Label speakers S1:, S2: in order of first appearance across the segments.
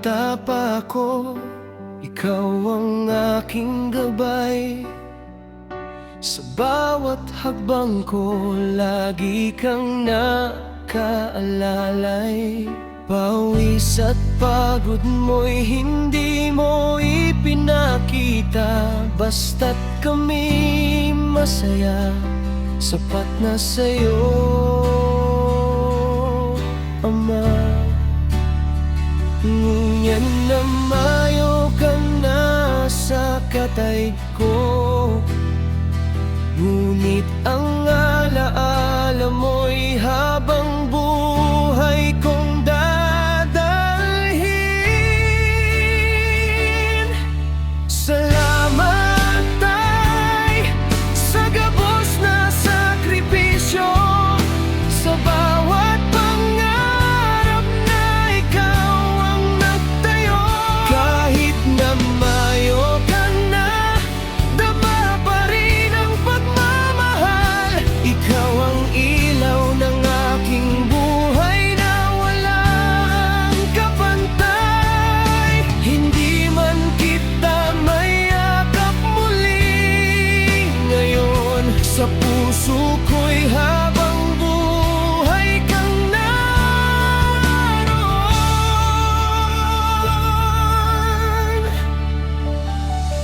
S1: bata pa ako, ikaw ang aking gabay. Sa bawat hakbang ko, lagi kang nakaalalay. Pawis at pagod mo'y hindi mo ipinakita. Basta't kami masaya, sapat na sa'yo, Ama. Ngunyan na mayo ka na sa katay ko, ngunit ang alaala mo'y habang buhay kong dadalhin. Salamat Tay sa gabos na sakripisyo, sa bawat pangarap na ikaw ang nagtayo. Kahit na mayo ka na, dama pa rin ang pagmamahal. Ikaw ang ilaw ng aking buhay na walang kapantay. Hindi man kita mayakap muli ngayon, sa puso ko'y habang buhay kang naroon.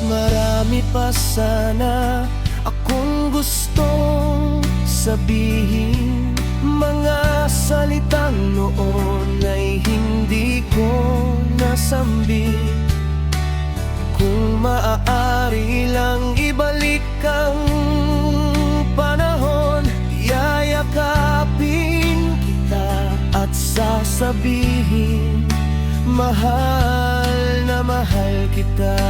S1: Marami pa sana akong gustong sabihin, mga salitang noon ay hindi ko nasambit. Kung maaari lang ibalik ang panahon, yayakapin kita at sasabihin, mahal na mahal kita.